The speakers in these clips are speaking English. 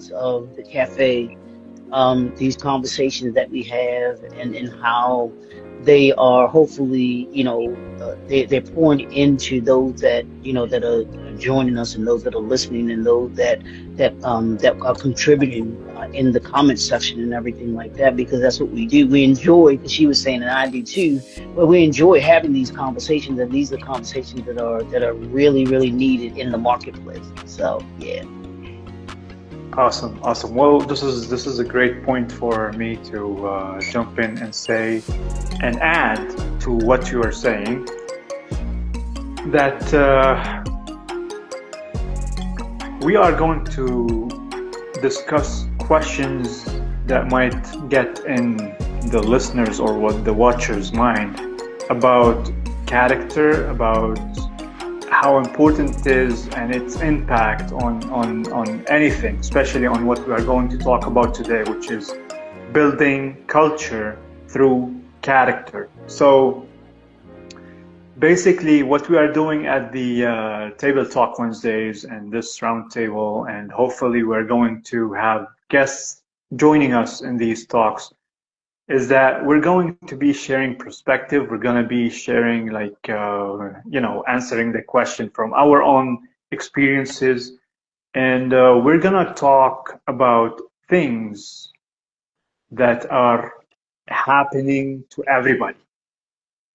episodes of the cafe, these conversations that we have, and how they are hopefully, they're pouring into those that, that are joining us, and those that are listening, and those that are contributing in the comment section and everything like that, because that's what we do. We enjoy, because she was saying, and I do too, but we enjoy having these conversations, and these are conversations that are really, really needed in the marketplace. So yeah. Awesome, awesome. Well, this is a great point for me to jump in and say and add to what you are saying, that we are going to discuss questions that might get in the listeners or what the watchers' mind about character, about how important it is and its impact on anything, especially on what we are going to talk about today, which is building culture through character. So basically what we are doing at the Table Talk Wednesdays and this roundtable, and hopefully we're going to have guests joining us in these talks, is that we're going to be sharing perspective. We're going to be sharing, answering the question from our own experiences. And we're going to talk about things that are happening to everybody.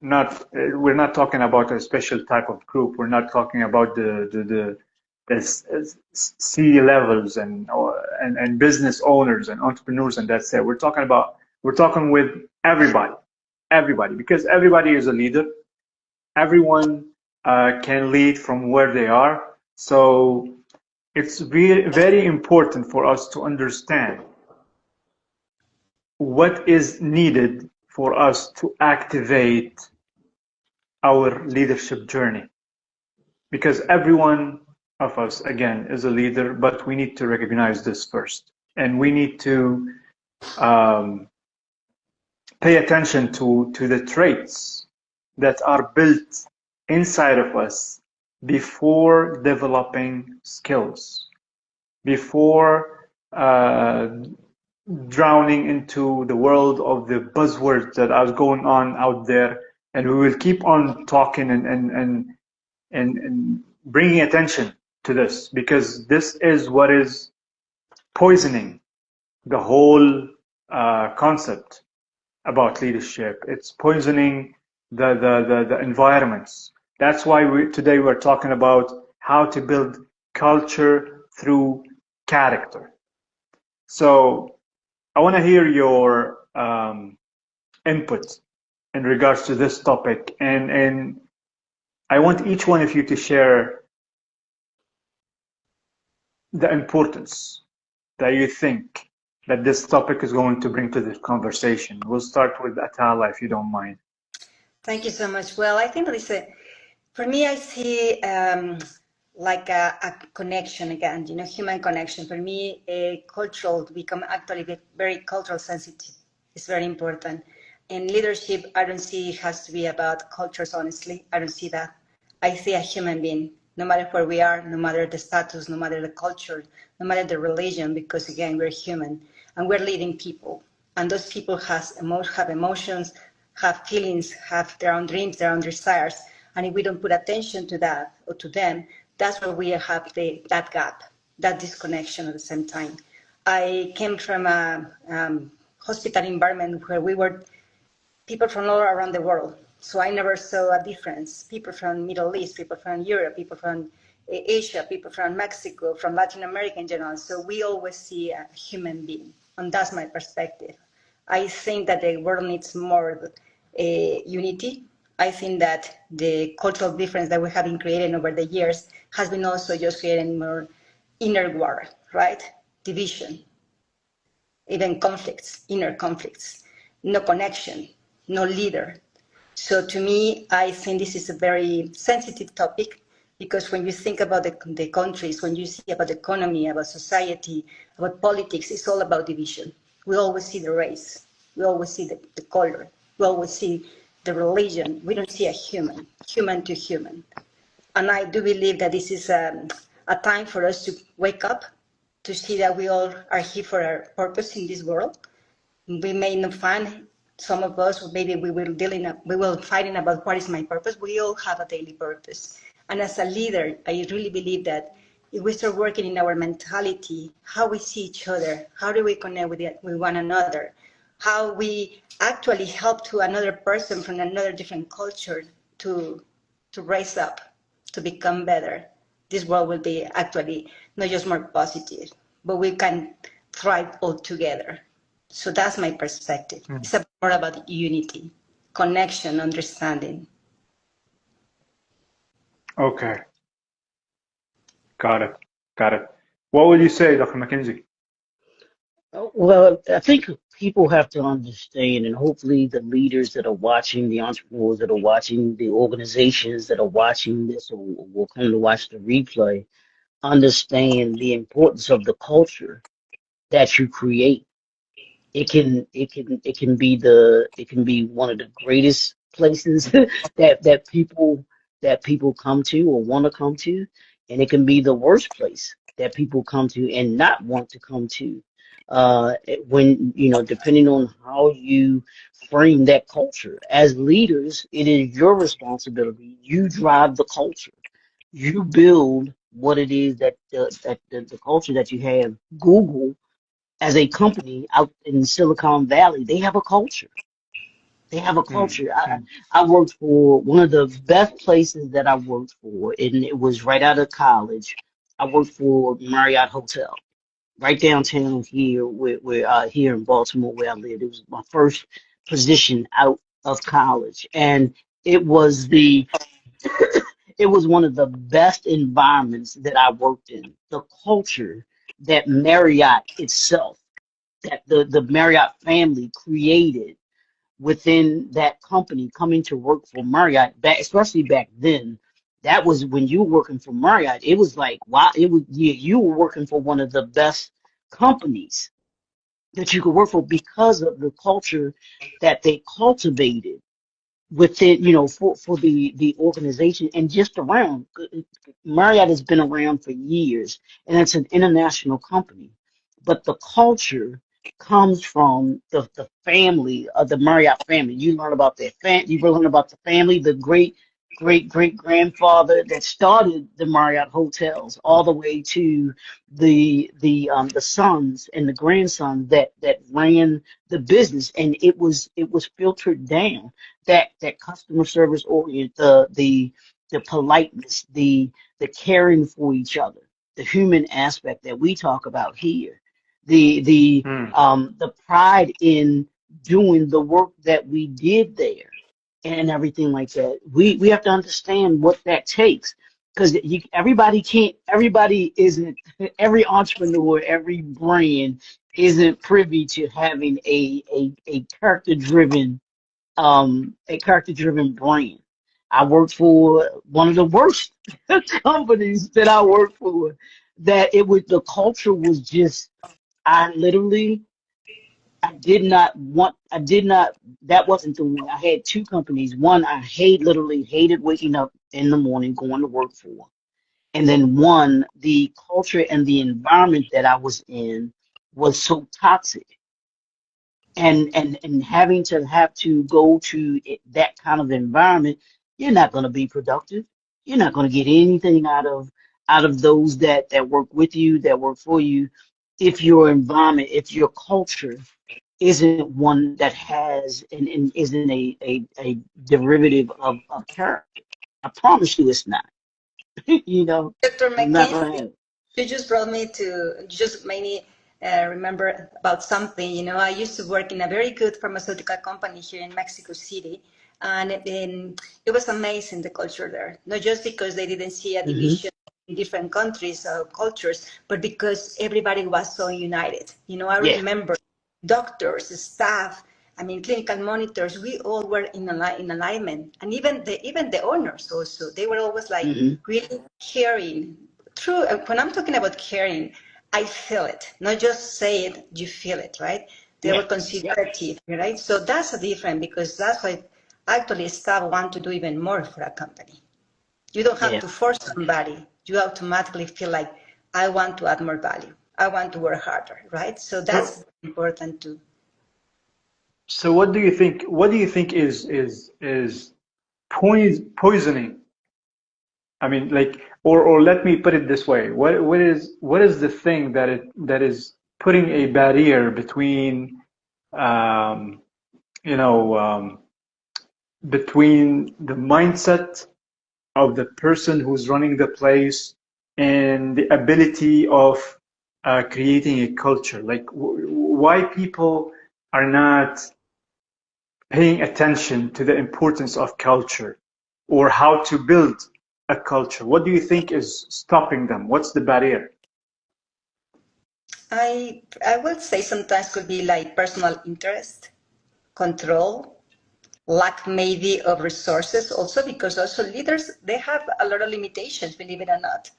We're not talking about a special type of group. We're not talking about the C levels and business owners and entrepreneurs, and that's it. We're talking with everybody, because everybody is a leader. Everyone can lead from where they are. So it's very important for us to understand what is needed for us to activate our leadership journey. Because every one of us, again, is a leader, but we need to recognize this first. And we need to pay attention to the traits that are built inside of us before developing skills, before drowning into the world of the buzzwords that are going on out there. And we will keep on talking and bringing attention to this, because this is what is poisoning the whole concept about leadership. It's poisoning the environments. That's why today we're talking about how to build culture through character. So I want to hear your input in regards to this topic, and I want each one of you to share the importance that you think that this topic is going to bring to this conversation. We'll start with Atala, if you don't mind. Thank you so much. Well, I think, Lisa, for me, I see like a connection again, human connection. For me, cultural, to become actually very cultural sensitive is very important. In leadership, I don't see it has to be about cultures, honestly. I don't see that. I see a human being, no matter where we are, no matter the status, no matter the culture, no matter the religion, because again, we're human and we're leading people. And those people have emotions, have feelings, have their own dreams, their own desires. And if we don't put attention to that or to them, that's where we have that gap, that disconnection at the same time. I came from a hospital environment where we were people from all around the world. So I never saw a difference. People from Middle East, people from Europe, people from Asia, people from Mexico, from Latin America in general. So we always see a human being, and that's my perspective. I think that the world needs more unity. I think that the cultural difference that we have been creating over the years has been also just creating more inner war, right? Division, even conflicts, inner conflicts, no connection, no leader. So to me, I think this is a very sensitive topic, because when you think about the countries, when you see about the economy, about society, about politics, it's all about division. We always see the race. We always see the color. We always see the religion. We don't see a human to human. And I do believe that this is a time for us to wake up to see that we all are here for a purpose in this world. We may not find, some of us, maybe we will fighting about what is my purpose. We all have a daily purpose. And as a leader, I really believe that if we start working in our mentality, how we see each other, how do we connect with one another, how we actually help to another person from another different culture to rise up, to become better, this world will be actually not just more positive, but we can thrive all together. So that's my perspective. It's more about unity, connection, understanding. Okay, got it, got it. What would you say, Dr. McKenzie? Well, I think people have to understand, and hopefully the leaders that are watching, the entrepreneurs that are watching, the organizations that are watching this or will come to watch the replay, understand the importance of the culture that you create. It can be one of the greatest places that people come to or want to come to, and it can be the worst place that people come to and not want to come to. When depending on how you frame that culture as leaders, it is your responsibility. You drive the culture. You build what it is that the culture that you have. Google as a company out in Silicon Valley, they have a culture. They have a Mm, culture. I, mm, I worked for one of the best places that I worked for, and it was right out of college. I worked for Marriott Hotel, right downtown here, here in Baltimore, where I lived. It was my first position out of college, and it was the it was one of the best environments that I worked in. The culture that Marriott itself that the Marriott family created within that company coming to work for Marriott, especially back then. That was when you were working for Marriott. It was like, wow, you were working for one of the best companies that you could work for because of the culture that they cultivated within, for the organization and just around. Marriott has been around for years, and it's an international company, but the culture comes from the family of the Marriott family. You learn about you learn about the family, the great grandfather that started the Marriott hotels, all the way to the sons and the grandsons that ran the business, and it was filtered down that customer service orient, the politeness, the caring for each other, the human aspect that we talk about here, mm. the pride in doing the work that we did there, and everything like that. We have to understand what that takes. Because everybody isn't, every entrepreneur, every brand isn't privy to having a character driven brand. I worked for one of the worst companies that I worked for. That it was the culture was just I literally I did not that wasn't the one. I had two companies. One I literally hated waking up in the morning going to work for. And then one, the culture and the environment that I was in was so toxic, and having to go to that kind of environment, you're not going to be productive. You're not going to get anything out of those that work with you, that work for you, if your environment, if your culture isn't one that has and isn't a derivative of character. I promise you it's not. you know, Dr. it's not McKinsey, going to happen. you just made me remember about something. I used to work in a very good pharmaceutical company here in Mexico City, and it was amazing, the culture there. Not just because they didn't see a Hmm. division in different countries or cultures, but because everybody was so united. I Yeah. remember doctors, staff, I mean, clinical monitors, we all were in alignment. And even the owners also, they were always like Hmm. really caring. True, when I'm talking about caring, I feel it, not just say it, you feel it, right? They Yeah. were Yep. considerative, right? So that's a different, because that's why actually staff want to do even more for a company. You don't have Yeah. to force somebody. You automatically feel like, I want to add more value. I want to work harder, right? So that's important too. So what do you think? What do you think is poisoning? I mean, like, or let me put it this way: what is the thing that is putting a barrier between, um, you know, between the mindset of the person who's running the place and the ability of creating a culture? Like, why people are not paying attention to the importance of culture or how to build a culture? What do you think is stopping them? What's the barrier? I would say sometimes could be like personal interest, control, lack maybe of resources also, because also leaders, they have a lot of limitations, believe it or not.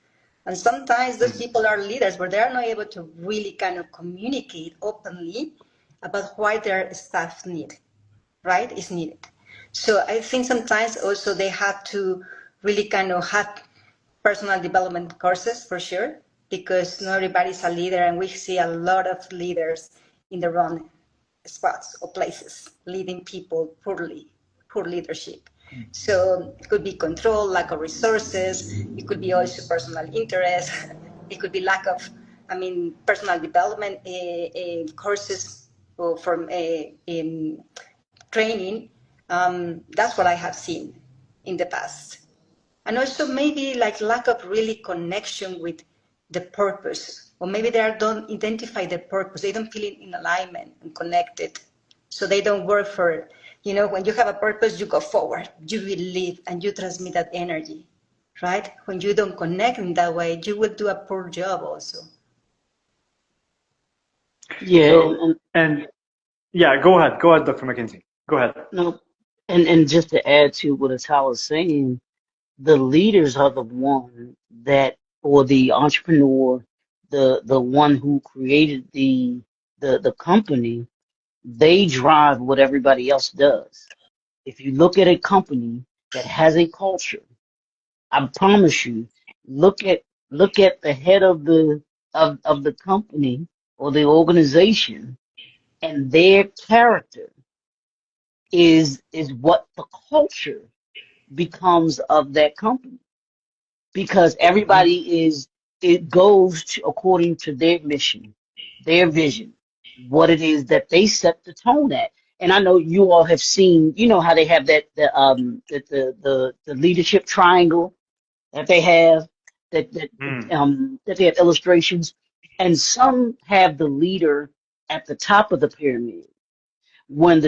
And sometimes those people are leaders, but they are not able to really kind of communicate openly about why their staff need, right, is needed. So I think sometimes also they have to really kind of have personal development courses for sure, because not everybody's a leader, and we see a lot of leaders in the wrong spots or places, leading people poorly, poor leadership. So it could be control, lack of resources. It could be also personal interest. It could be lack of, personal development courses or from in training. That's what I have seen in the past. And also maybe like lack of really connection with the purpose, or maybe they don't identify the purpose. They don't feel in alignment and connected. So they don't work for it. You know, when you have a purpose, you go forward, you believe, and you transmit that energy, right? When you don't connect in that way, you will do a poor job also. Yeah, So, and yeah, go ahead, Dr. McKinsey. Go ahead. no, and just to add to what Atal was saying, the leaders are the one that, or the entrepreneur, the one who created the company, they drive what everybody else does. If you look at a company that has a culture, I promise you, look at look at the head of the company or the organization, and their character is what the culture becomes of that company, because everybody is, it goes to, according to their mission, their vision, what it is that they set the tone at. And I know you all have seen, you know how they have that the leadership triangle that they have, that they have illustrations, and some have the leader at the top of the pyramid, when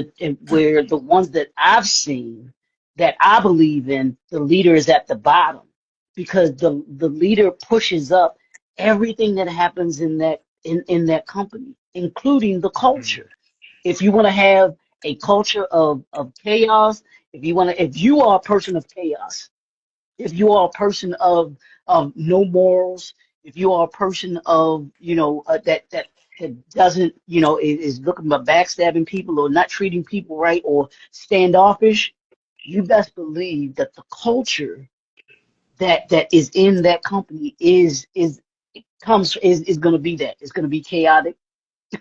where the ones that I've seen that I believe in, the leader is at the bottom, because the leader pushes up everything that happens in that company, including the culture. If you want to have a culture of chaos, if you are a person of chaos, if you are a person of no morals, if you are a person of, that doesn't, is looking at backstabbing people or not treating people right or standoffish, you best believe that the culture that is in that company is going to be that. It's going to be chaotic.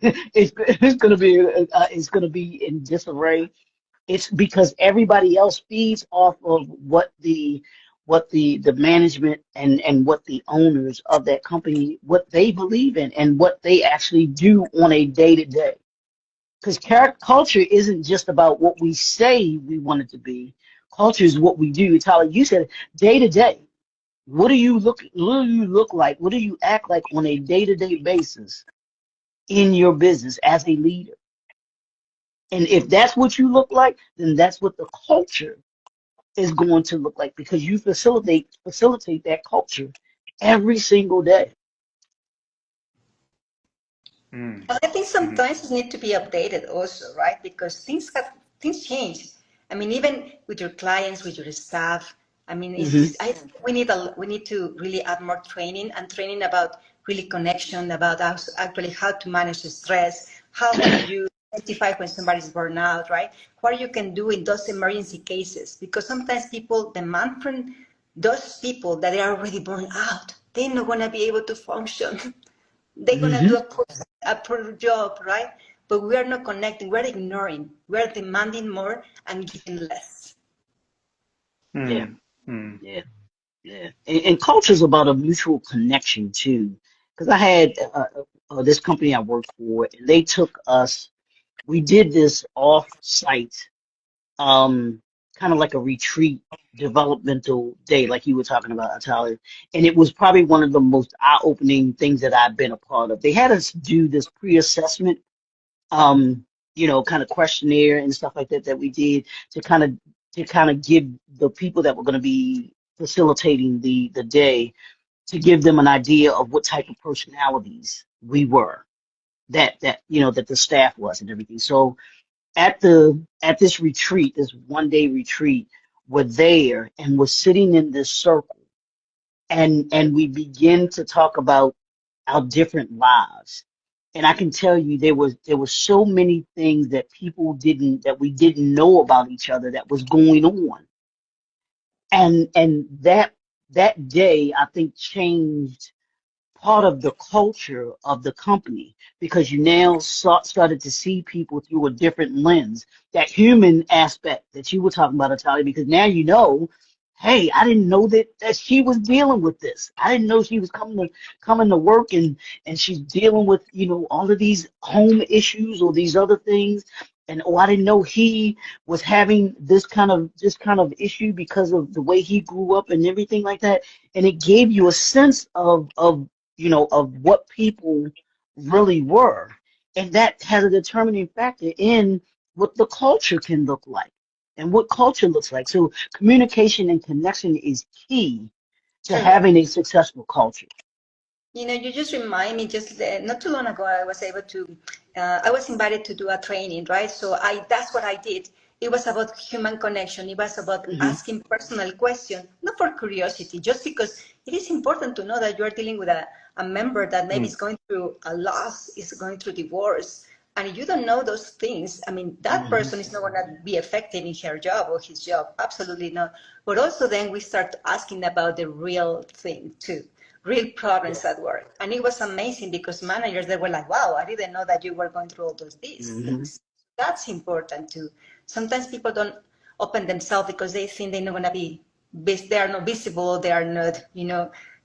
It's going to be in disarray. It's because everybody else feeds off of what the management and what the owners of that company, what they believe in and what they actually do on a day to day. Because culture isn't just about what we say we want it to be. Culture is what we do. Tyler, you said day to day. What do you look like? What do you act like on a day to day basis in your business as a leader? And if that's what you look like, then that's what the culture is going to look like, because you facilitate that culture every single day. And I think sometimes it need to be updated also, right? Because things change. I mean, even with your clients, with your staff. I mean, Hmm. I think we need to really add more training, and training about really connection, about actually how to manage the stress. How do you identify when somebody's burned out, right? What you can do in those emergency cases, because sometimes people demand from those people that they are already burned out. They're not going to be able to function They're gonna do Hmm. a poor job, right? But we are not connecting. We're ignoring. We're demanding more and giving less. Yeah, Mm, mm, yeah, yeah. And culture's about a mutual connection too. Because I had this company I worked for, and they took us. We did this off-site, um, kind of like a retreat developmental day, like you were talking about, Natalia. And it was probably one of the most eye-opening things that I've been a part of. They had us do this pre-assessment, um, kind of questionnaire and stuff like that that we did to kind of give the people that were going to be facilitating the day, to give them an idea of what type of personalities we were, that the staff was and everything. So at this retreat, this 1 day retreat, we're there and we're sitting in this circle, and we begin to talk about our different lives. And I can tell you there was so many things that we didn't know about each other that was going on. And that day I think changed part of the culture of the company, because you now started to see people through a different lens, that human aspect that you were talking about, Natalia, because now hey, I didn't know that she was dealing with this. I didn't know she was coming to work, and she's dealing with, all of these home issues or these other things. And oh, I didn't know he was having this kind of issue because of the way he grew up and everything like that. And it gave you a sense of what people really were. And that has a determining factor in what the culture can look like and what culture looks like. So communication and connection is key to True. having a successful culture. You just remind me. Just not too long ago, I was able to. I was invited to do a training, right? So that's what I did. It was about human connection. It was about Hmm. asking personal questions, not for curiosity, just because it is important to know that you are dealing with a member that maybe mm. is going through a loss, is going through divorce, and you don't know those things. I mean, that Hmm. person is not going to be effective in her job or his job. Absolutely not. But also, then we start asking about the real thing too, real Yeah. problems at work. And it was amazing because managers, they were like, wow, I didn't know that you were going through these Hmm. things. That's important too. Sometimes people don't open themselves because they think they're not going to they are not visible, they are not,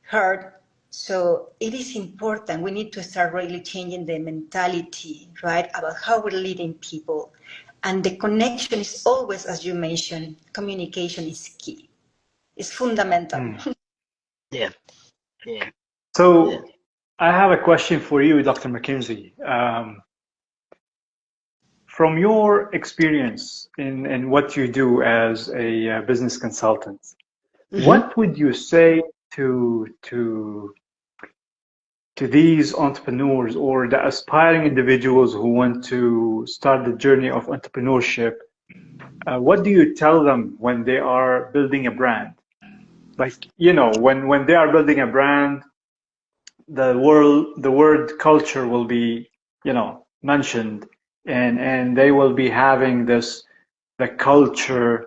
heard. So it is important. We need to start really changing the mentality, right, about how we're leading people. And the connection is always, as you mentioned, communication is key. It's fundamental. Mm. Yeah. Yeah. Yeah. So I have a question for you, Dr. McKinsey. From your experience in what you do as a business consultant, Hmm. what would you say to to to these entrepreneurs or the aspiring individuals who want to start the journey of entrepreneurship? What do you tell them when they are building a brand? Like, when they are building a brand, the word culture will be, mentioned, and they will be having the culture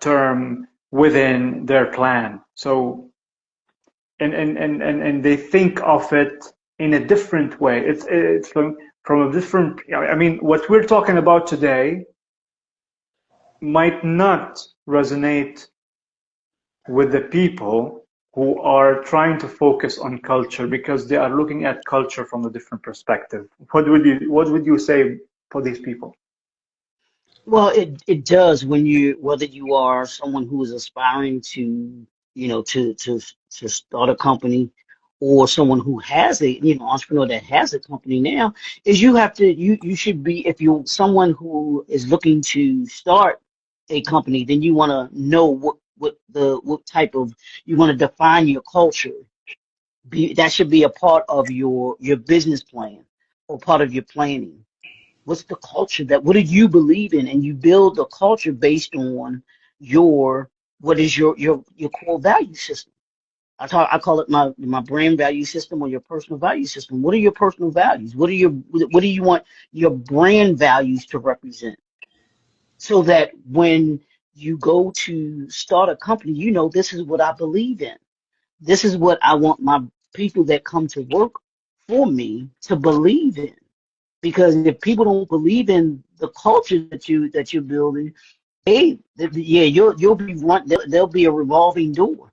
term within their plan. So, and they think of it in a different way. It's from a different. I mean, what we're talking about today might not resonate with the people who are trying to focus on culture because they are looking at culture from a different perspective. What would you say for these people? Well, it does when whether you are someone who is aspiring to, to start a company, or someone who has entrepreneur that has a company now, is you should be, if you're someone who is looking to start a company, then you want to know what type of, you want to define your culture. That should be a part of your business plan or part of your planning. What's the culture what do you believe in? And you build a culture based on your what is your core value system. I call it my brand value system, or your personal value system. What are your personal values? What do you want your brand values to represent? So that when you go to start a company, this is what I believe in. This is what I want my people that come to work for me to believe in. Because if people don't believe in the culture that you're building, yeah, you'll be there'll be a revolving door.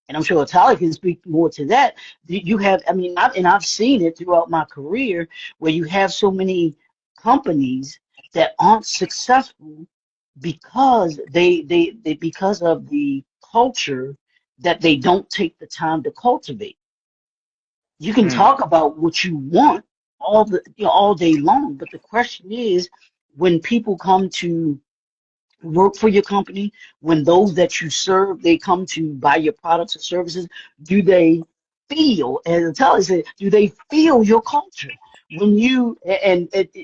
And I'm sure Tyler can speak more to that. You have, I mean, I've seen it throughout my career where you have so many companies that aren't successful because they because of the culture that they don't take the time to cultivate. You can Mm. talk about what you want all day long, but the question is, when people come to work for your company, when those that you serve, they come to buy your products or services, do they feel, as Tyler said, do they feel your culture? When you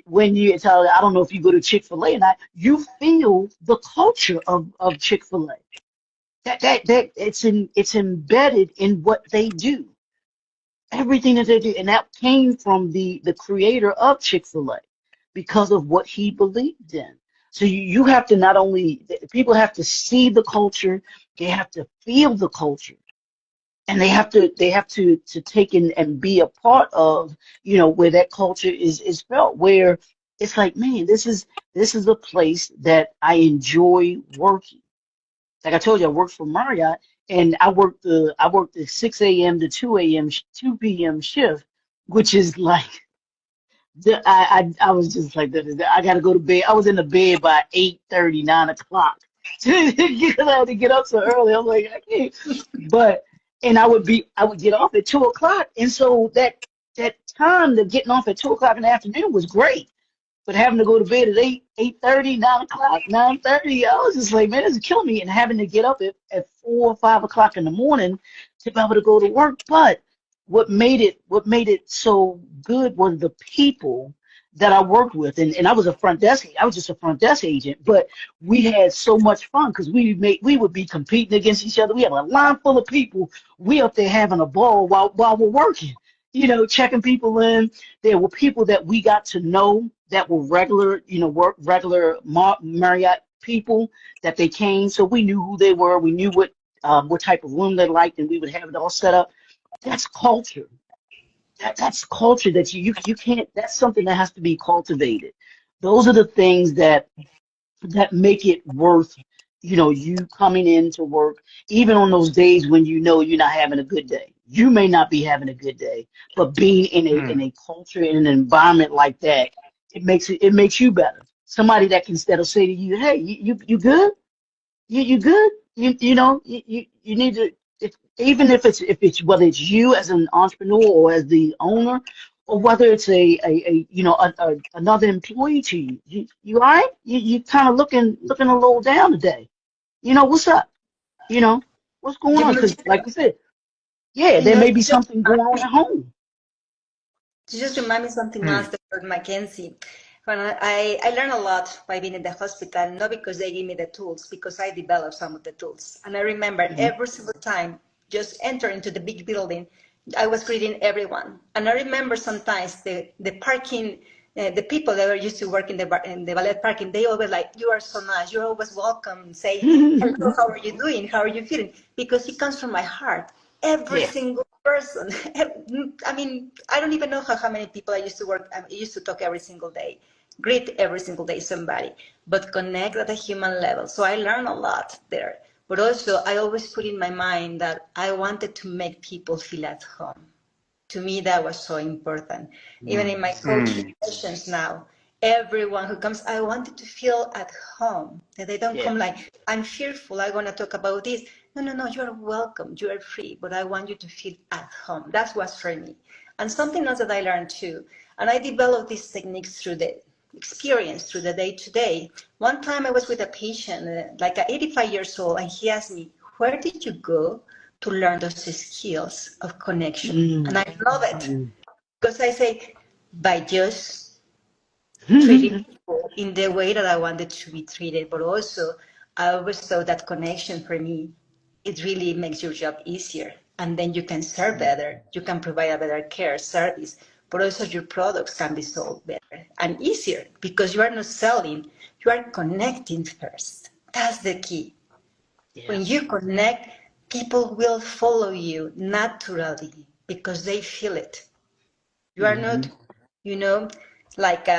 when you Tyler, I don't know if you go to Chick-fil-A or not, you feel the culture of Chick-fil-A. That it's embedded in what they do, everything that they do, and that came from the creator of Chick-fil-A because of what he believed in. So you have to not only people have to see the culture, they have to feel the culture, and they have to take in and be a part of, where that culture is felt, where it's like, man, this is a place that I enjoy working. Like I told you, I worked for Marriott, and I worked the 6 a.m. to 2 p.m. shift, which is like I was just like that. I gotta go to bed. I was in the bed by 8:30, 9 o'clock because I had to get up so early. I'm like, I can't. But and I would get off at 2 o'clock, and so that time to getting off at 2 o'clock in the afternoon was great. But having to go to bed at 8:30, 9 o'clock, 9:30, I was just like, man, this is killing me. And having to get up at 4 or 5 o'clock in the morning to be able to go to work. But what made it so good was the people that I worked with. And I was I was just a front desk agent, but we had so much fun because we would be competing against each other. We had a line full of people. We up there having a ball while we're working, checking people in. There were people that we got to know that were regular, regular Marriott people that they came, so we knew who they were. We knew what type of room they liked, and we would have it all set up. That's culture. That's culture that you can't. That's something that has to be cultivated. Those are the things that make it worth, you coming in to work, even on those days when you're not having a good day. You may not be having a good day, but being in a Mm. in a culture, in an environment like that, it makes you better. Somebody that can instead of say to you, hey, you good? You good? You need to, even if it's whether it's you as an entrepreneur or as the owner, or whether it's another employee to you. You all right? You kind of looking a little down today. What's up? What's going You on? Because like mentioned, you said, yeah, you there know, may be something going on at home. you just remind me something else, Mm. Dr. Mackenzie. When I learned a lot by being in the hospital, not because they give me the tools, because I developed some of the tools. And I remember Hmm. every single time just enter into the big building, I was greeting everyone. And I remember sometimes the parking, the people that were used to work in the ballet parking, they always like, you are so nice, you're always welcome. Say, hello, how are you doing? How are you feeling? Because it comes from my heart. Every Yeah. single person. I mean, I don't even know how many people I used to work, I used to talk every single day, greet every single day somebody, but connect at a human level. So I learned a lot there. But also, I always put in my mind that I wanted to make people feel at home. To me, that was so important. Even in my coaching Mm. sessions now, everyone who comes, I wanted to feel at home. That they don't Yeah. come like, I'm fearful, I want to talk about this. No, no, no, you're welcome, you are free, but I want you to feel at home. That was for me. And something else that I learned too, and I developed these techniques through the experience, through the day to day. One time I was with a patient, like 85 years old, and he asked me, where did you go to learn those skills of connection? And Mm. I love it Mm. because I say, by just treating people in the way that I wanted to be treated, but also I always thought that connection for me, it really makes your job easier. And then you can serve better, you can provide a better care service, but also your products can be sold better and easier because you are not selling, you are connecting first. That's the key. Yeah. When you connect, people will follow you naturally because they feel it. You are not, you know, like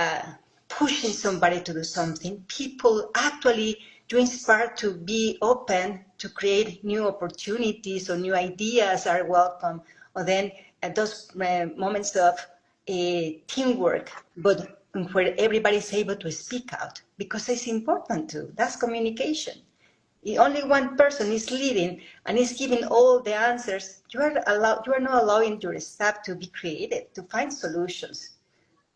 pushing somebody to do something. People actually, you inspire to be open to create new opportunities or new ideas are welcome. Or then those moments of teamwork, but where everybody is able to speak out because it's important too. That's communication. If only one person is leading and is giving all the answers, you are not allowing your staff to be creative, to find solutions,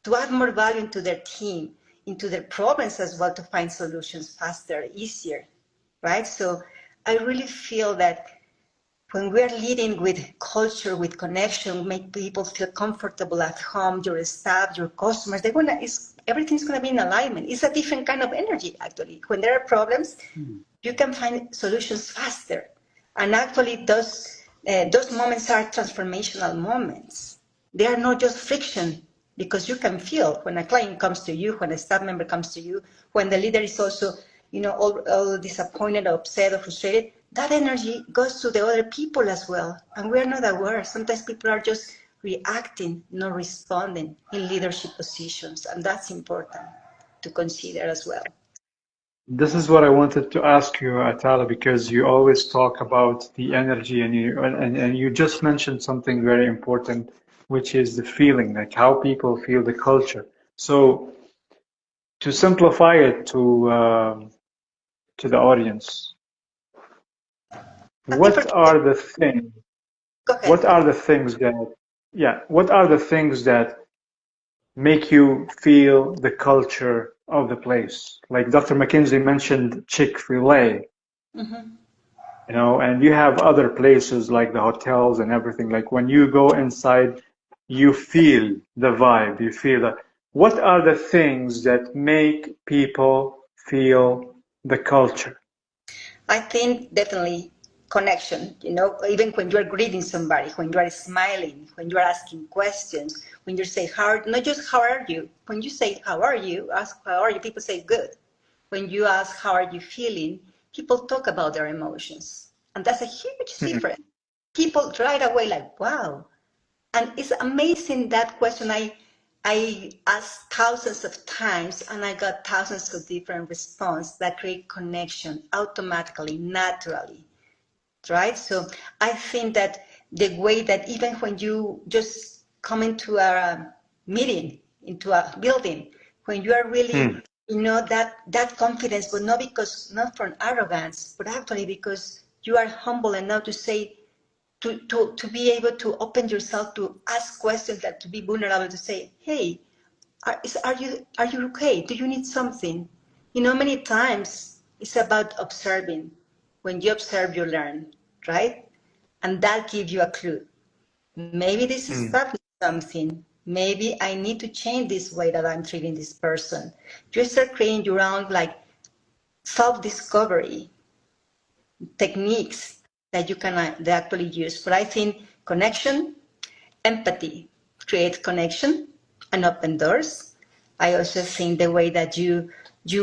to add more value into their team, into their problems as well, to find solutions faster, easier, right? So I really feel that when we're leading with culture, with connection, make people feel comfortable at home, your staff, your customers, everything's gonna be in alignment. It's a different kind of energy, actually. When there are problems, you can find solutions faster. And actually, those moments are transformational moments. They are not just friction, because you can feel when a client comes to you, when a staff member comes to you, when the leader is also, all disappointed, or upset, or frustrated. That energy goes to the other people as well, and we're not aware. Sometimes people are just reacting, not responding in leadership positions, and that's important to consider as well. This is what I wanted to ask you, Atala, because you always talk about the energy, and you just mentioned something very important, which is the feeling, like how people feel the culture. So to simplify it to the audience, I think what are the things? go ahead, What are please. the things that, yeah, what are the things that make you feel the culture of the place? Like Dr. McKinsey mentioned Chick-fil-A, Mm-hmm. and you have other places like the hotels and everything. Like when you go inside, you feel the vibe, you feel that. What are the things that make people feel the culture? I think definitely connection, even when you are greeting somebody, when you are smiling, when you are asking questions, when you say not just how are you, when you say how are you, ask how are you, people say good. When you ask how are you feeling, people talk about their emotions. And that's a huge Hmm. difference. People right away like, wow. And it's amazing that question. I asked thousands of times and I got thousands of different responses that create connection automatically, naturally, right? So I think that the way that even when you just come into a meeting, into a building, when you are really, Hmm. that confidence, but not from arrogance, but actually because you are humble enough to say, to be able to open yourself to ask questions, that to be vulnerable, to say, hey, are you okay? Do you need something? Many times it's about observing. When you observe, you learn, right? And that gives you a clue. Maybe this is Hmm. something. Maybe I need to change this way that I'm treating this person. You start creating your own like self-discovery techniques that you can actually use. But I think connection, empathy creates connection and open doors. I also think the way that you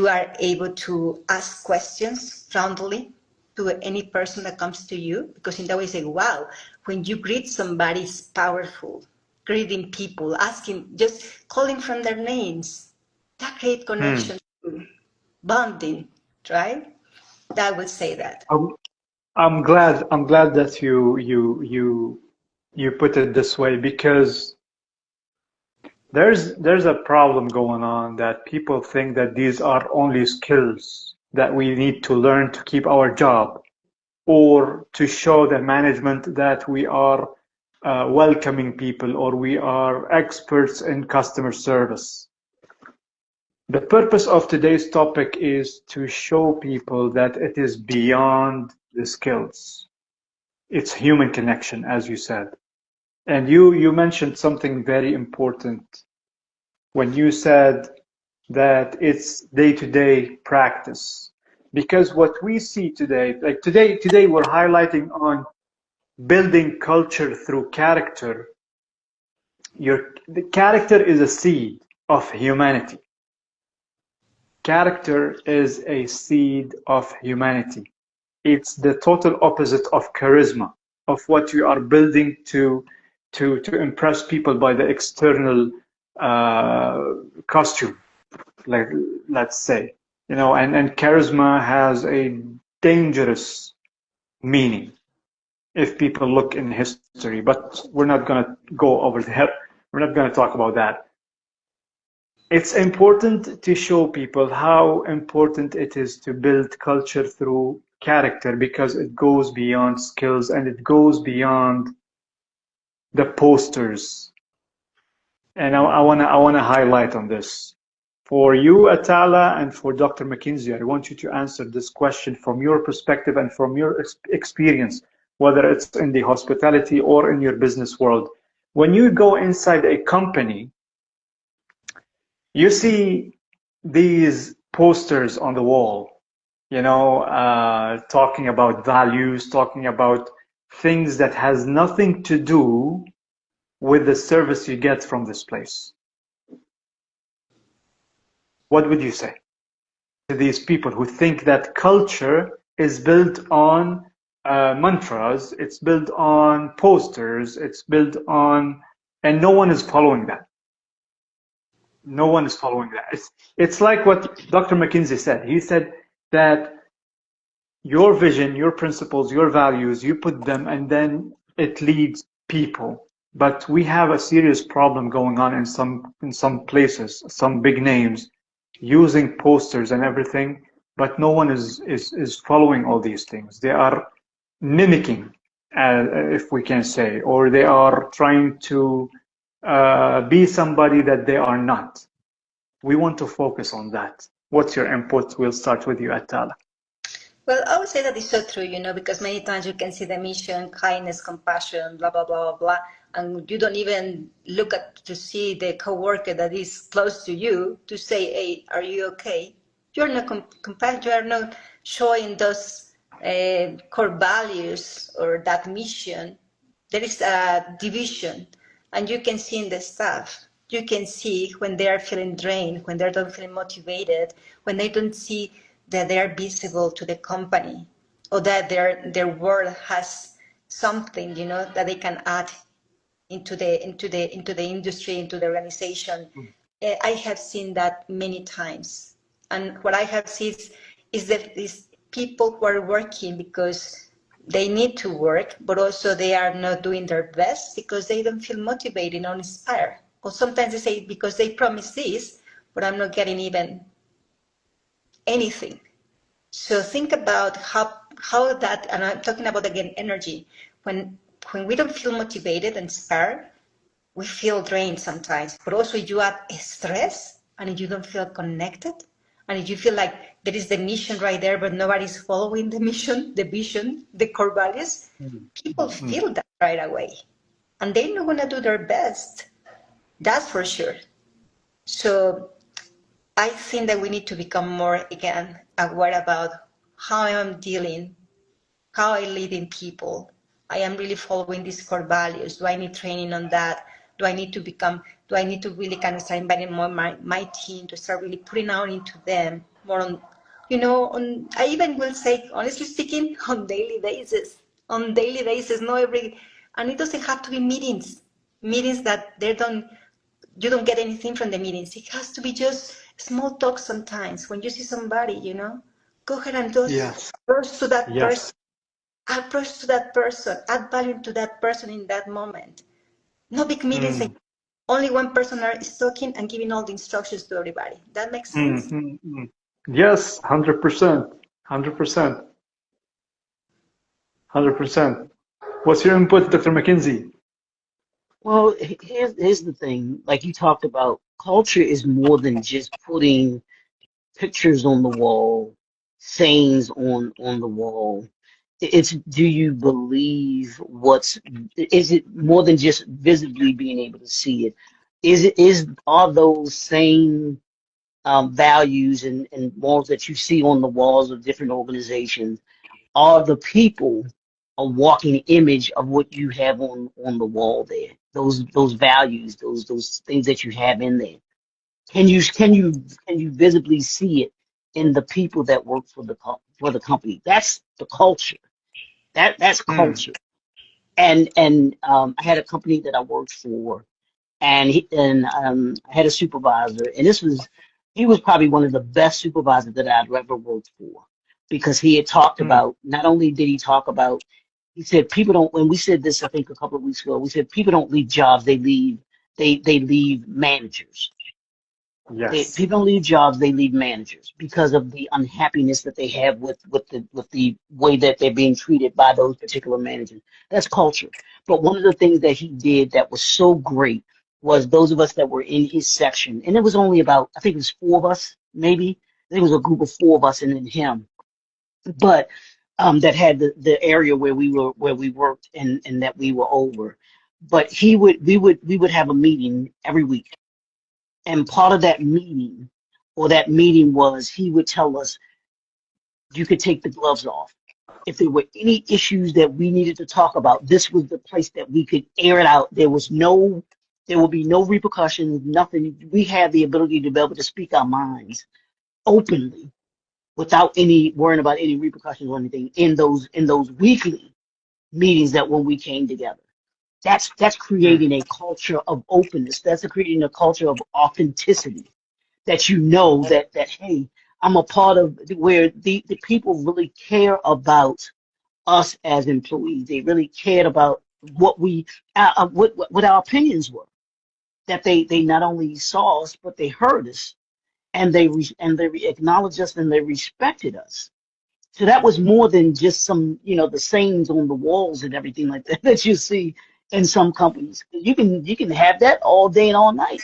are able to ask questions friendly to any person that comes to you, because in that way you say, wow, when you greet somebody, it's powerful. Greeting people, asking, just calling from their names, that creates Hmm. connection too. Bonding, right? I would say that. I'm, I'm glad that you put it this way because there's a problem going on that people think that these are only skills that we need to learn to keep our job or to show the management that we are welcoming people or we are experts in customer service. The purpose of today's topic is to show people that it is beyond the skills. It's human connection, as you said. And you mentioned something very important when you said that it's day-to-day practice. Because what we see today, like today we're highlighting on building culture through character. The character is a seed of humanity. Character is a seed of humanity. It's the total opposite of charisma, of what you are building to to impress people by the external costume, like let's say, and charisma has a dangerous meaning if people look in history, but we're not going to go over there. We're not going to talk about that. It's important to show people how important it is to build culture through character, because it goes beyond skills and it goes beyond the posters. And I wanna highlight on this. For you, Atala, and for Dr. McKinsey, I want you to answer this question from your perspective and from your experience, whether it's in the hospitality or in your business world. When you go inside a company, you see these posters on the wall, talking about values, talking about things that has nothing to do with the service you get from this place. What would you say to these people who think that culture is built on mantras, it's built on posters, it's built on, and no one is following that? No one is following that. It's like what Dr. McKinsey said. He said that your vision, your principles, your values, you put them, and then it leads people. But we have a serious problem going on in some places, some big names, using posters and everything, but no one is following all these things. They are mimicking, if we can say, or they are trying to be somebody that they are not. We want to focus on that. What's your input? We'll start with you, Atala. Well, I would say that is so true, because many times you can see the mission, kindness, compassion, blah, blah, blah, blah, blah, and you don't even look at to see the coworker that is close to you to say, hey, are you okay? You're not you are not showing those core values or that mission. There is a division, and you can see in the staff. You can see when they are feeling drained, when they don't feel motivated, when they don't see that they are visible to the company, or that their word has something, that they can add into the industry, into the organization. I have seen that many times, and what I have seen is that these people who are working because they need to work, but also they are not doing their best because they don't feel motivated or inspired. Or sometimes they say, because they promise this, but I'm not getting even anything. So think about how that, and I'm talking about again energy. When we don't feel motivated and inspired, we feel drained sometimes. But also you add stress, and you don't feel connected, and you feel like there is the mission right there, but nobody's following the mission, the vision, the core values. People feel that right away, and they're not gonna do their best. That's for sure. So I think that we need to become more, again, aware about how I'm dealing, how I lead in people. I am really following these core values. Do I need training on that? Do I need to really kind of start inviting more my team to start really putting out into them more on, I even will say, honestly speaking, on daily basis, and it doesn't have to be meetings that you don't get anything from the meetings. It has to be just small talk sometimes. When you see somebody, go ahead and just approach to that person, add value to that person in that moment. No big meetings. Only one person is talking and giving all the instructions to everybody. That makes sense? Yes, 100%. 100%. 100%. What's your input, Dr. McKinsey? Well, here's the thing. Like you talked about, culture is more than just putting pictures on the wall, sayings on the wall. It's, do you believe is it more than just visibly being able to see it? Are those same values and morals that you see on the walls of different organizations, are the people a walking image of what you have on the wall there? Those values, those things that you have in there. Can you visibly see it in the people that work for the company? That's the culture. That's culture. I had a company that I worked for, I had a supervisor, and he was probably one of the best supervisors that I'd ever worked for, because he had talked Mm. about, not only did he talk about, he said people don't, when we said this, I think a couple of weeks ago, we said people don't leave jobs, they leave managers. Yes. People don't leave jobs, they leave managers because of the unhappiness that they have with the way that they're being treated by those particular managers. That's culture. But one of the things that he did that was so great was those of us that were in his section, and it was only about, I think it was four of us, maybe. I think it was a group of four of us and then him. But that had the area where we worked and that we were over. But we would have a meeting every week, and part of that meeting, or that meeting was, he would tell us, you could take the gloves off. If there were any issues that we needed to talk about, this was the place that we could air it out. There would be no repercussions, nothing. We had the ability to be able to speak our minds openly without any worrying about any repercussions or anything in those weekly meetings that when we came together. That's Mm. creating a culture of openness. That's creating a culture of authenticity, that you know that hey, I'm a part of where the people really care about us as employees. They really cared about what our opinions were. That they not only saw us, but they heard us, and they acknowledged us, and they respected us. So that was more than just some, the sayings on the walls and everything like that that you see in some companies. You can have that all day and all night,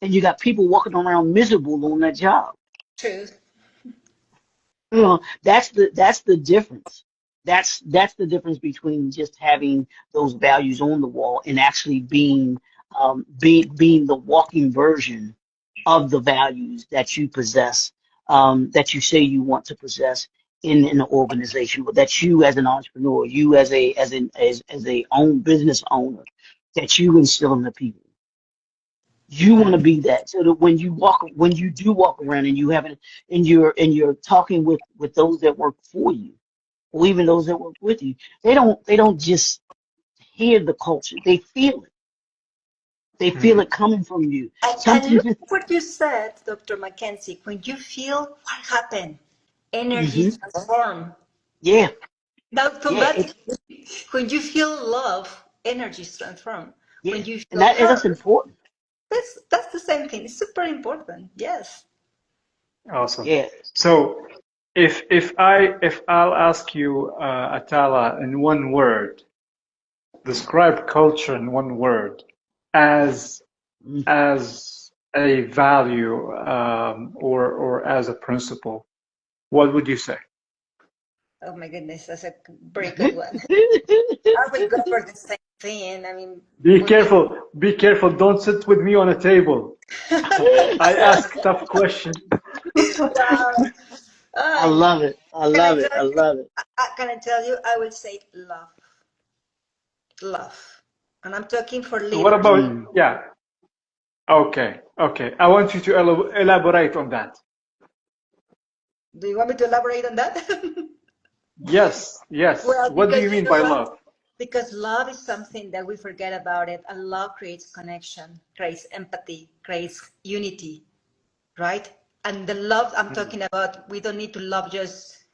and you got people walking around miserable on that job. True. That's the difference. That's the difference between just having those values on the wall and actually being the walking version of the values that you possess, that you say you want to possess in an organization, but that you as an entrepreneur, you as a own business owner, that you instill in the people. You want to Mm. be that, so that when you do walk around and you haven't, and you're talking with those that work for you, or even those that work with you, they don't just hear the culture, they feel it. They feel Mm. it coming from you. And Sometimes look what you said, Dr. Mackenzie. When you feel what happened, energy hmm transform. yeah, yeah, Automatically, when you feel love, energy is transformed. yeah, When you and feel that's hurt, important. that's the same thing. It's super important. Yes. Awesome. Yeah. So, if I'll ask you, Atala, in one word, describe culture in one word as Mm. as a value, or as a principle, what would you say? Oh my goodness, that's a very good one. I would go for the same thing. I mean, Be would be. careful. Be careful. Don't sit with me on a table. I ask tough questions. Wow. I Ay, love it. I can I love it. tell I you? love it. Can I tell you? I would say love, love, and I'm talking for What leaders. about, Mm. yeah, okay, okay. I want you to elaborate on that. Do you want me to elaborate on that? Yes, yes. Well, What do because you you mean know by what? love? Because love is something that we forget about it, and love creates connection, creates empathy, creates unity, right? And the love I'm Mm, talking about, we don't need to love just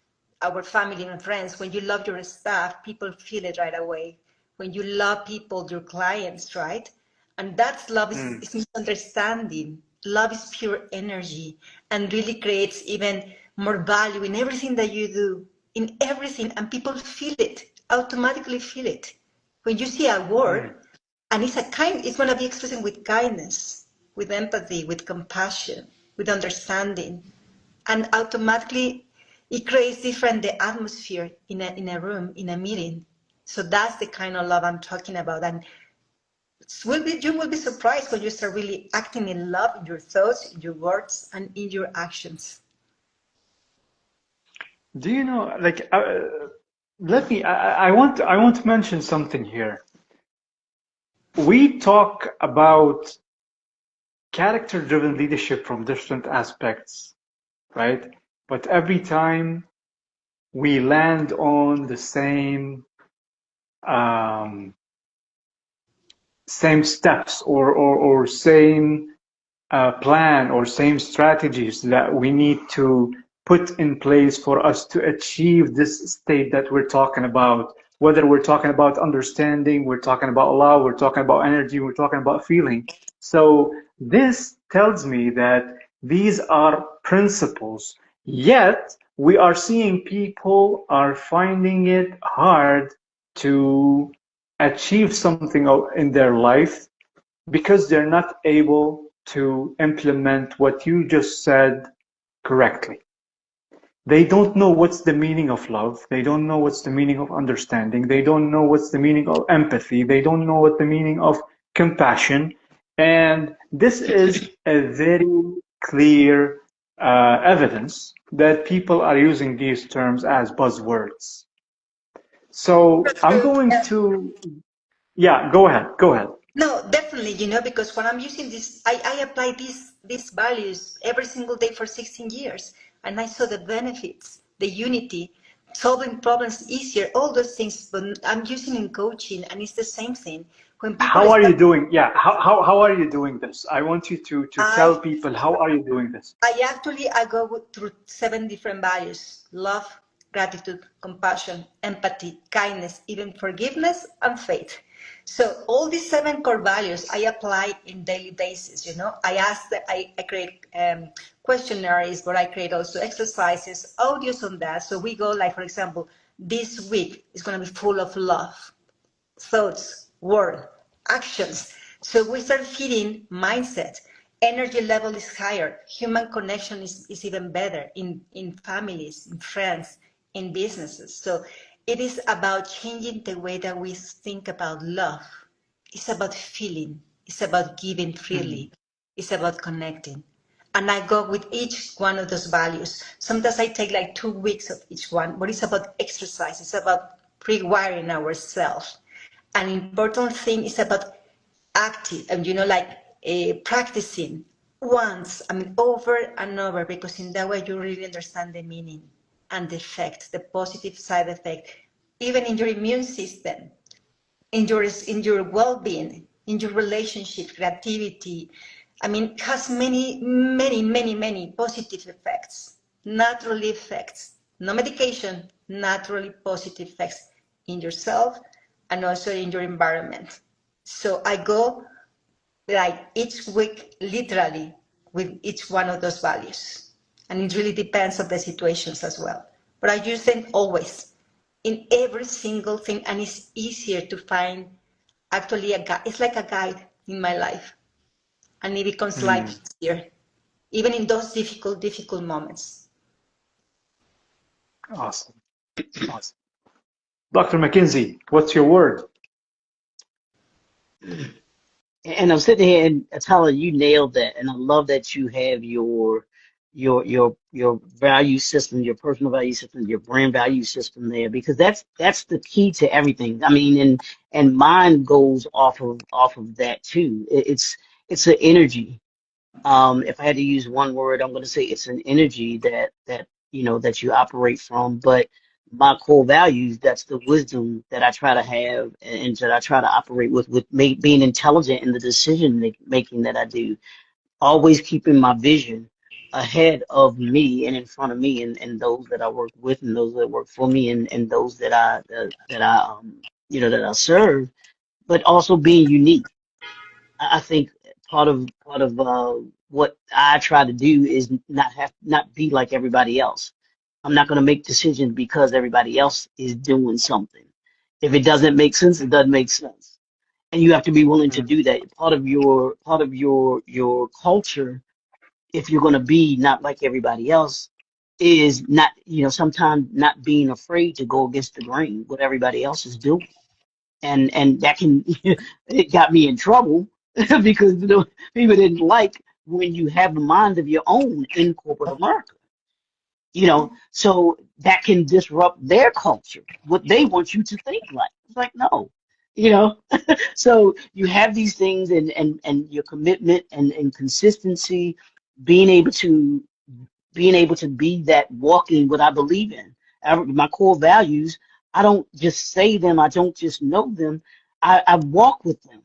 our family and friends. When you love your staff, people feel it right away. When you love people, your clients, right? And that's love mm, is misunderstanding. Love is pure energy and really creates even more value in everything that you do, in everything, and people feel it, automatically feel it. When you see a mm, word, and it's going to be expressed with kindness, with empathy, with compassion, with understanding, and automatically it creates different the atmosphere in a room, in a meeting. So that's the kind of love I'm talking about. And you will be surprised when you start really acting in love in your thoughts, in your words, and in your actions. Do you know, like, let me, I want to mention something here. We talk about character-driven leadership from different aspects, right? But every time we land on the same um, same steps or same plan or same strategies that we need to put in place for us to achieve this state that we're talking about. Whether we're talking about understanding, we're talking about love, we're talking about energy, we're talking about feeling. So this tells me that these are principles, yet we are seeing people are finding it hard to achieve something in their life because they're not able to implement what you just said correctly. They don't know what's the meaning of love. They don't know what's the meaning of understanding. They don't know what's the meaning of empathy. They don't know what the meaning of compassion. And this is a very clear evidence that people are using these terms as buzzwords. So I'm going to, yeah, go ahead. Go ahead. No, definitely, because when I'm using this, I apply these values every single day for 16 years, and I saw the benefits, the unity, solving problems easier, all those things. But I'm using in coaching, and it's the same thing. When people How are you start, doing? Yeah, how are you doing this? I want you to tell I people how are you doing this? I go through 7 different values: love, gratitude, compassion, empathy, kindness, even forgiveness, and faith. So all these 7 core values I apply in daily basis. I ask that I create questionnaires, but I create also exercises, audios on that. So we go like, for example, this week is going to be full of love, thoughts, word, actions. So we start feeding mindset. Energy level is higher. Human connection is even better in families, in friends, in businesses. So it is about changing the way that we think about love. It's about feeling. It's about giving freely. It's about connecting. And I go with each one of those values. Sometimes I take like 2 weeks of each one, but it's about exercise. It's about rewiring ourselves. An important thing is about active and like practicing once, over and over, because in that way you really understand the meaning and the effect, the positive side effect, even in your immune system, in your well-being, in your relationship, creativity. It has many, many, many, many positive effects, natural effects, no medication, naturally positive effects in yourself and also in your environment. So I go like each week, literally, with each one of those values. And it really depends on the situations as well. But I use them always in every single thing, and it's easier to find actually a guide. It's like a guide in my life, and it becomes Mm, life easier, even in those difficult moments. awesome, awesome. Dr. McKinsey, what's your word? And I'm sitting here and Tyler, you nailed that. And I love that you have your value system, your personal value system, your brand value system there, because that's the key to everything. And mine goes off of that too. It's an energy. If I had to use one word, I'm going to say it's an energy that you operate from. But my core values, that's the wisdom that I try to have and that I try to operate with being intelligent in the decision making that I do. Always keeping my vision ahead of me and in front of me and those that I work with and those that work for me and those that I serve, but also being unique. I think part of what I try to do is not be like everybody else. I'm not going to make decisions because everybody else is doing something. If it doesn't make sense, it doesn't make sense, and you have to be willing to Mm, do that. Part of your culture, if you're going to be not like everybody else, is not sometimes not being afraid to go against the grain what everybody else is doing, and that can it got me in trouble because people didn't like when you have a mind of your own in corporate America. So that can disrupt their culture, what they want you to think like. It's like, no, you know. So you have these things and your commitment and consistency, being able to being able to be that walking what I believe in. My core values. I don't just say them. I don't just know them. I walk with them.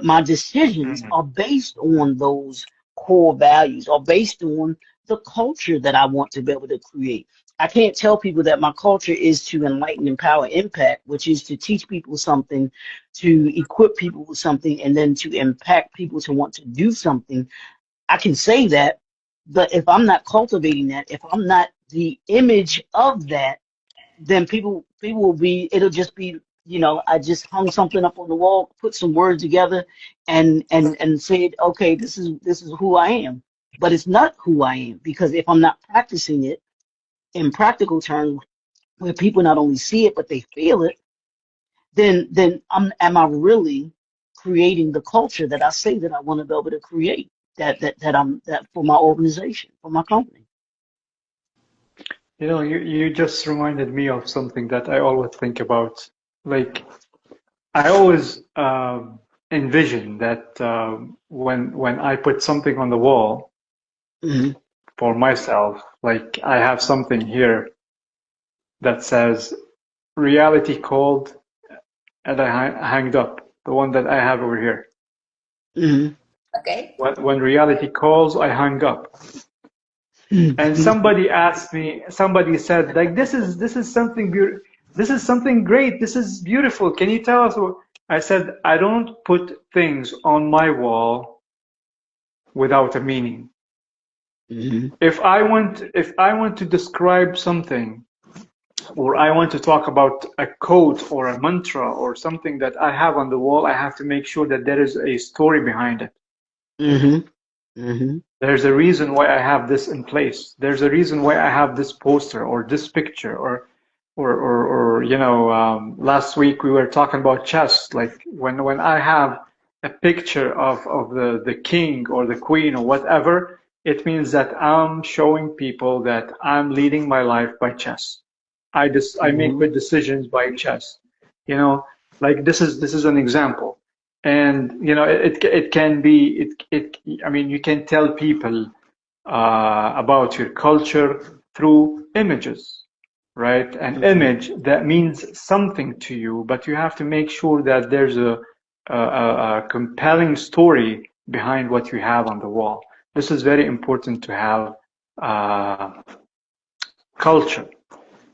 My decisions Mm. are based on those core values, are based on the culture that I want to be able to create. I can't tell people that my culture is to enlighten, empower, impact, which is to teach people something, to equip people with something, and then to impact people to want to do something. I can say that, but if I'm not cultivating that, if I'm not the image of that, then people will be, it'll just be, I just hung something up on the wall, put some words together, and said, okay, this is who I am. But it's not who I am, because if I'm not practicing it in practical terms, where people not only see it but they feel it, then am I really creating the culture that I say that I want to be able to create, that for my organization, for my company. You know, you just reminded me of something that I always think about. Like, I always envision that when I put something on the wall Hmm. for myself, like I have something here that says reality called, and I hanged up the one that I have over here. Hmm. Okay. When reality calls, I hung up. And Hmm. somebody asked me, somebody said, like, this is something beautiful, this is something great, this is beautiful. Can you tell us what? I said, I don't put things on my wall without a meaning. Hmm. If I want to describe something, or I want to talk about a quote or a mantra or something that I have on the wall, I have to make sure that there is a story behind it. Hmm. Hmm. There's a reason why I have this in place. There's a reason why I have this poster or this picture or last week we were talking about chess. Like when I have a picture of the king or the queen or whatever, it means that I'm showing people that I'm leading my life by chess. I make Hmm. good decisions by chess. You know, like this is an example. And it can be it I mean you can tell people about your culture through images, right? An Hmm. image that means something to you, but you have to make sure that there's a compelling story behind what you have on the wall. This is very important to have uh, culture.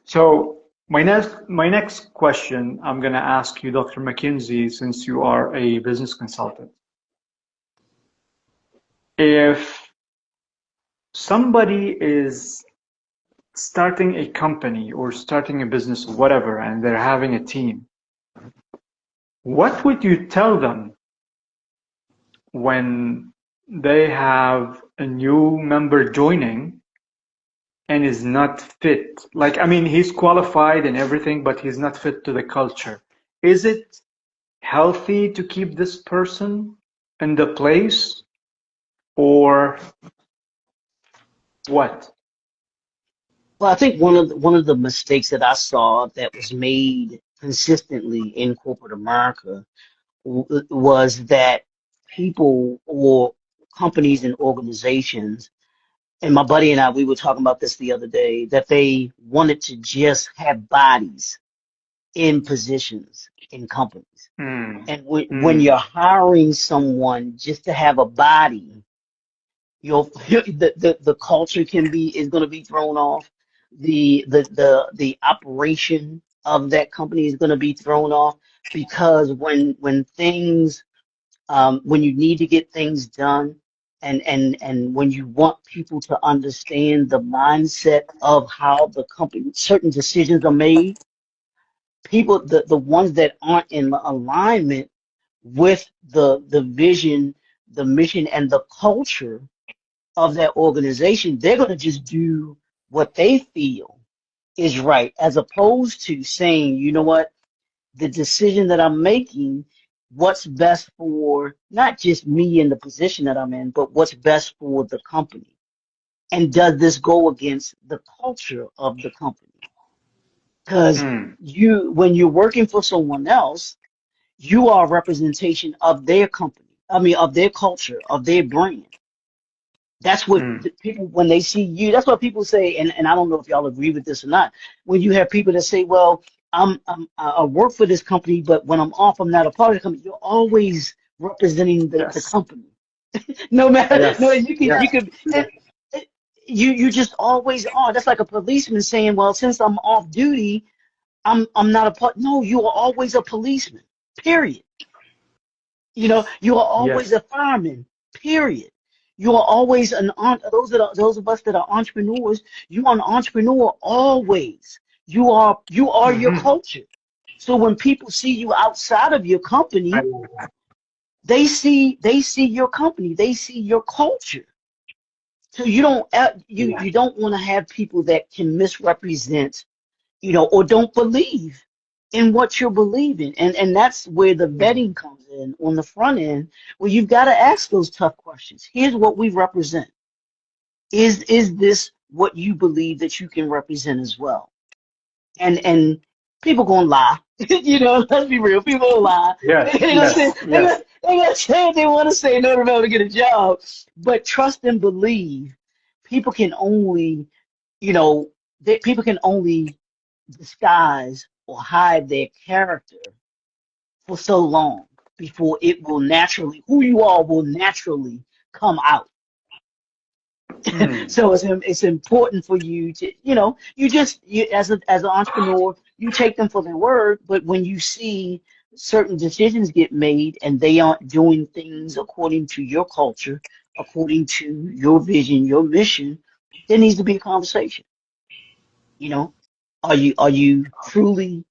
So my next question I'm going to ask you, Dr. McKinsey, since you are a business consultant. If somebody is starting a company or starting a business or whatever, and they're having a team, what would you tell them when they have a new member joining and is not fit? Like, I mean, he's qualified and everything, but he's not fit to the culture. Is it healthy to keep this person in the place, or what? Well, I think one of the mistakes that I saw that was made consistently in corporate America was that people or companies and organizations, and my buddy and I, we were talking about this the other day, that they wanted to just have bodies in positions in companies. Mm, And when mm, you're hiring someone just to have a body, the culture is going to be thrown off. The operation of that company is going to be thrown off, because when you need to get things done, and when you want people to understand the mindset of how the company certain decisions are made, people, the ones that aren't in alignment with the vision, the mission, and the culture of that organization, they're going to just do what they feel is right, as opposed to saying, you know what, the decision that I'm making, what's best for not just me in the position that I'm in, but what's best for the company. And does this go against the culture of the company? Because mm, when you're working for someone else, you are a representation of their company. I mean, of their culture, of their brand. That's what mm, people, when they see you, that's what people say. And I don't know if y'all agree with this or not. When you have people that say, well, I work for this company, but when I'm off, I'm not a part of the company. You're always representing the Yes. company. No matter, no, Yes. you Yes. could, you just always are. That's like a policeman saying, well, since I'm off duty, I'm not a part. No, you are always a policeman, period. You are always Yes. a fireman, period. You are always those of us that are entrepreneurs, you are an entrepreneur always. You are your Hmm. culture. So when people see you outside of your I company, love that. they see your company, they see your culture. So Yeah. you don't want to have people that can misrepresent, or don't believe in what you're believing. And that's where the Mm. vetting comes in on the front end, where you've got to ask those tough questions. Here's what we represent. Is this what you believe that you can represent as well? And people gonna lie. Let's be real. People gonna lie. Yes. They gonna say Yes. Yes. they gonna say what they want to say in order to be able to get a job. But trust and believe. People can only, people can only disguise or hide their character for so long before who you are will naturally come out. Mm. So it's important for you to, as an entrepreneur, you take them for their word, but when you see certain decisions get made and they aren't doing things according to your culture, according to your vision, your mission, there needs to be a conversation. You know, are you truly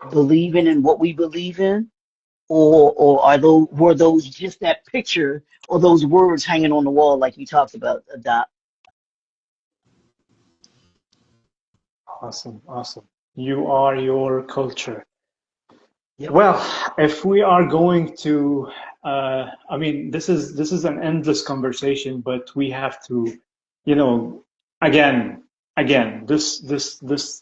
believing in what we believe in, or were those just that picture or those words hanging on the wall like you talked about, Doc? Awesome. Awesome. You are your culture. Yep. Well, if we are going to, I mean, this is an endless conversation, but we have to, you know, again, this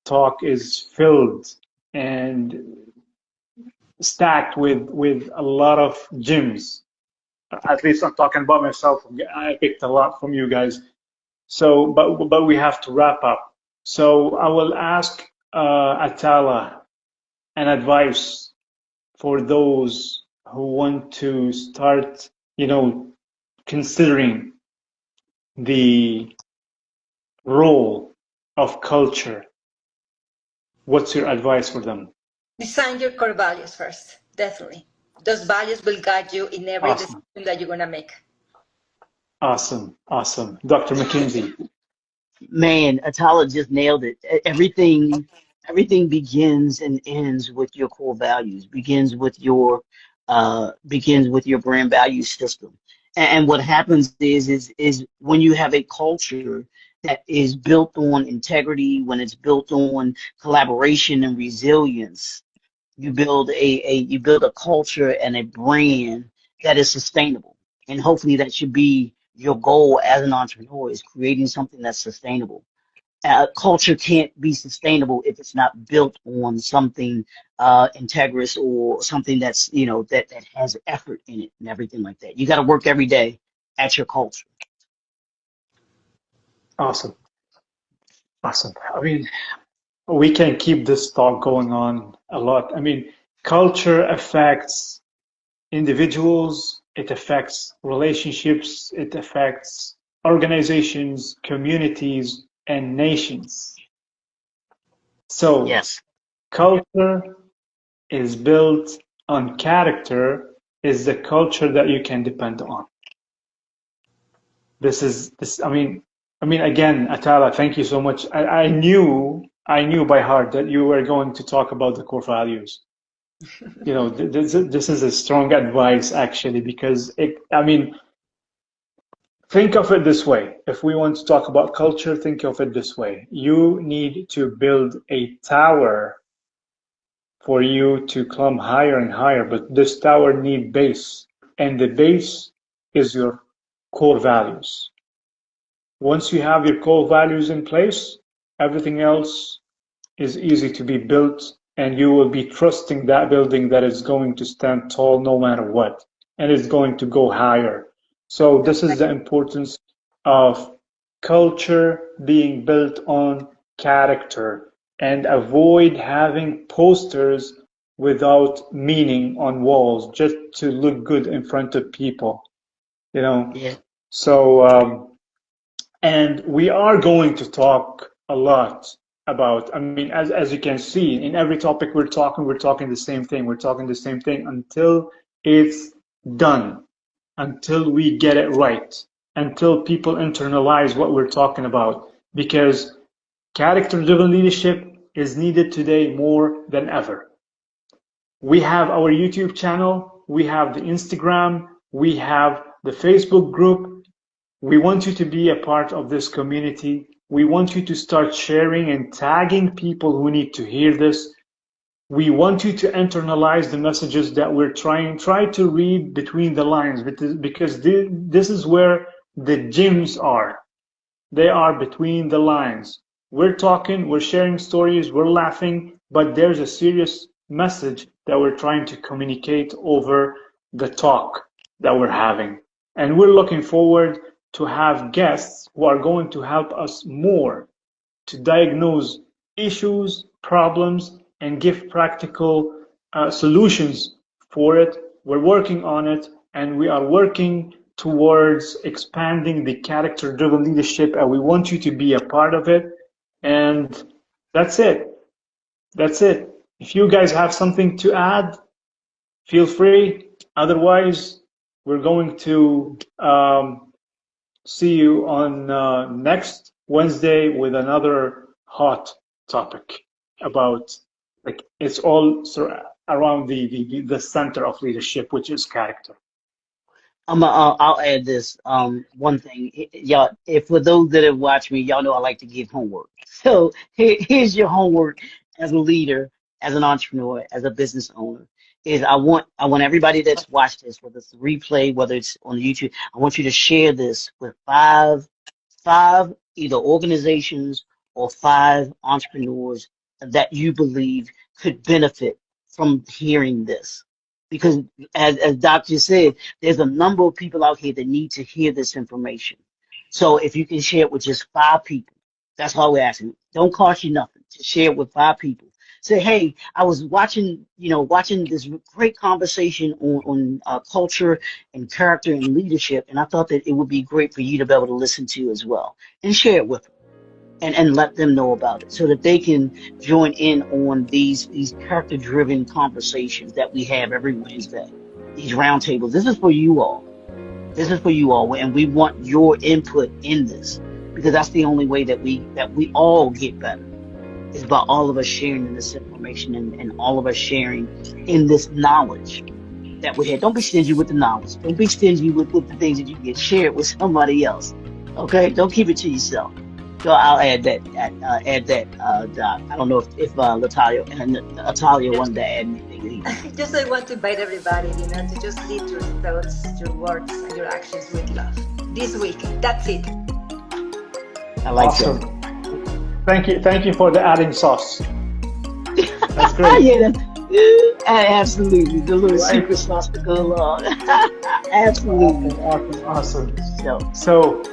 talk is filled and stacked with a lot of gems. At least I'm talking about myself. I picked a lot from you guys. So, but we have to wrap up. So I will ask Atala an advice for those who want to start, considering the role of culture. What's your advice for them? Design your core values first, definitely. Those values will guide you in every decision Awesome, that you're going to make. awesome, awesome. Dr. McKinsey. Man, Atala just nailed it. Everything begins and ends with your core values, begins with your brand value system. And what happens is when you have a culture that is built on integrity, when it's built on collaboration and resilience, you build a culture and a brand that is sustainable. And hopefully that should be your goal as an entrepreneur, is creating something that's sustainable. Culture can't be sustainable if it's not built on something integrous, or something that's, that has effort in it and everything like that. You got to work every day at your culture. Awesome, awesome. I mean, we can keep this talk going on a lot. I mean, culture affects individuals, it affects relationships, it affects organizations, communities, and nations. So, Yes. culture is built on character, is the culture that you can depend on. This is this. I mean, again, Atala, thank you so much. I knew by heart that you were going to talk about the core values. This is a strong advice actually, because I mean, think of it this way. If we want to talk about culture, think of it this way. You need to build a tower for you to climb higher and higher, but this tower need base, and the base is your core values. Once you have your core values in place, everything else is easy to be built, and you will be trusting that building that is going to stand tall no matter what, and it's going to go higher. So That's this is right. the importance of culture being built on character. and avoid having posters without meaning on walls just to look good in front of people, you know. Yeah. So, and we are going to talk a lot about, I mean, as you can see, in every topic we're talking the same thing. We're talking the same thing until it's done, until we get it right, until people internalize what we're talking about. Because character-driven leadership is needed today more than ever. We have our YouTube channel, we have the Instagram, we have the Facebook group. We want you to be a part of this community. We want you to start sharing and tagging people who need to hear this. We want you to internalize the messages that we're try to read between the lines, because this is where the gems are. They are between the lines. We're talking, we're sharing stories, we're laughing, but there's a serious message that we're trying to communicate over the talk that we're having. And we're looking forward to have guests who are going to help us more to diagnose issues, problems, and give practical solutions for it. We're working on it, and we are working towards expanding the character-driven leadership, and we want you to be a part of it. And that's it. That's it. If you guys have something to add, feel free. Otherwise, we're going to see you on next Wednesday with another hot topic about, like, it's all around the center of leadership, which is character. I'll add this one thing. Y'all, if for those that have watched me, y'all know I like to give homework. So here's your homework as a leader, as an entrepreneur, as a business owner. Is I want everybody that's watched this, whether it's the replay, whether it's on YouTube, I want you to share this with five either organizations or five entrepreneurs that you believe could benefit from hearing this. Because as Doctor said, there's a number of people out here that need to hear this information. So if you can share it with just five people, that's all we're asking. Don't cost you nothing to share it with five people. Say, hey, I was watching this great conversation on culture and character and leadership, and I thought that it would be great for you to be able to listen to as well, and share it with them. And let them know about it so that they can join in on these character-driven conversations that we have every Wednesday, these roundtables. This is for you all. This is for you all, and we want your input in this, because that's the only way that we all get better, is by all of us sharing in this information and all of us sharing in this knowledge that we have. Don't be stingy with the knowledge. Don't be stingy with the things that you get. Share it with somebody else. Okay? Don't keep it to yourself. So I'll add that, Doc. I don't know if Natalia wanted to add anything. Just I want to invite everybody, to just lead your thoughts, your words, and your actions with love this week. That's it. I like awesome. that. Thank you for the adding sauce. That's great. Yeah, absolutely. The little secret sauce to go along. Absolutely. Awesome. So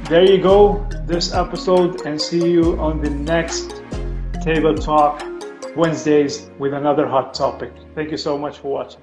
there you go, this episode, and see you on the next Table Talk Wednesdays with another hot topic. Thank you so much for watching.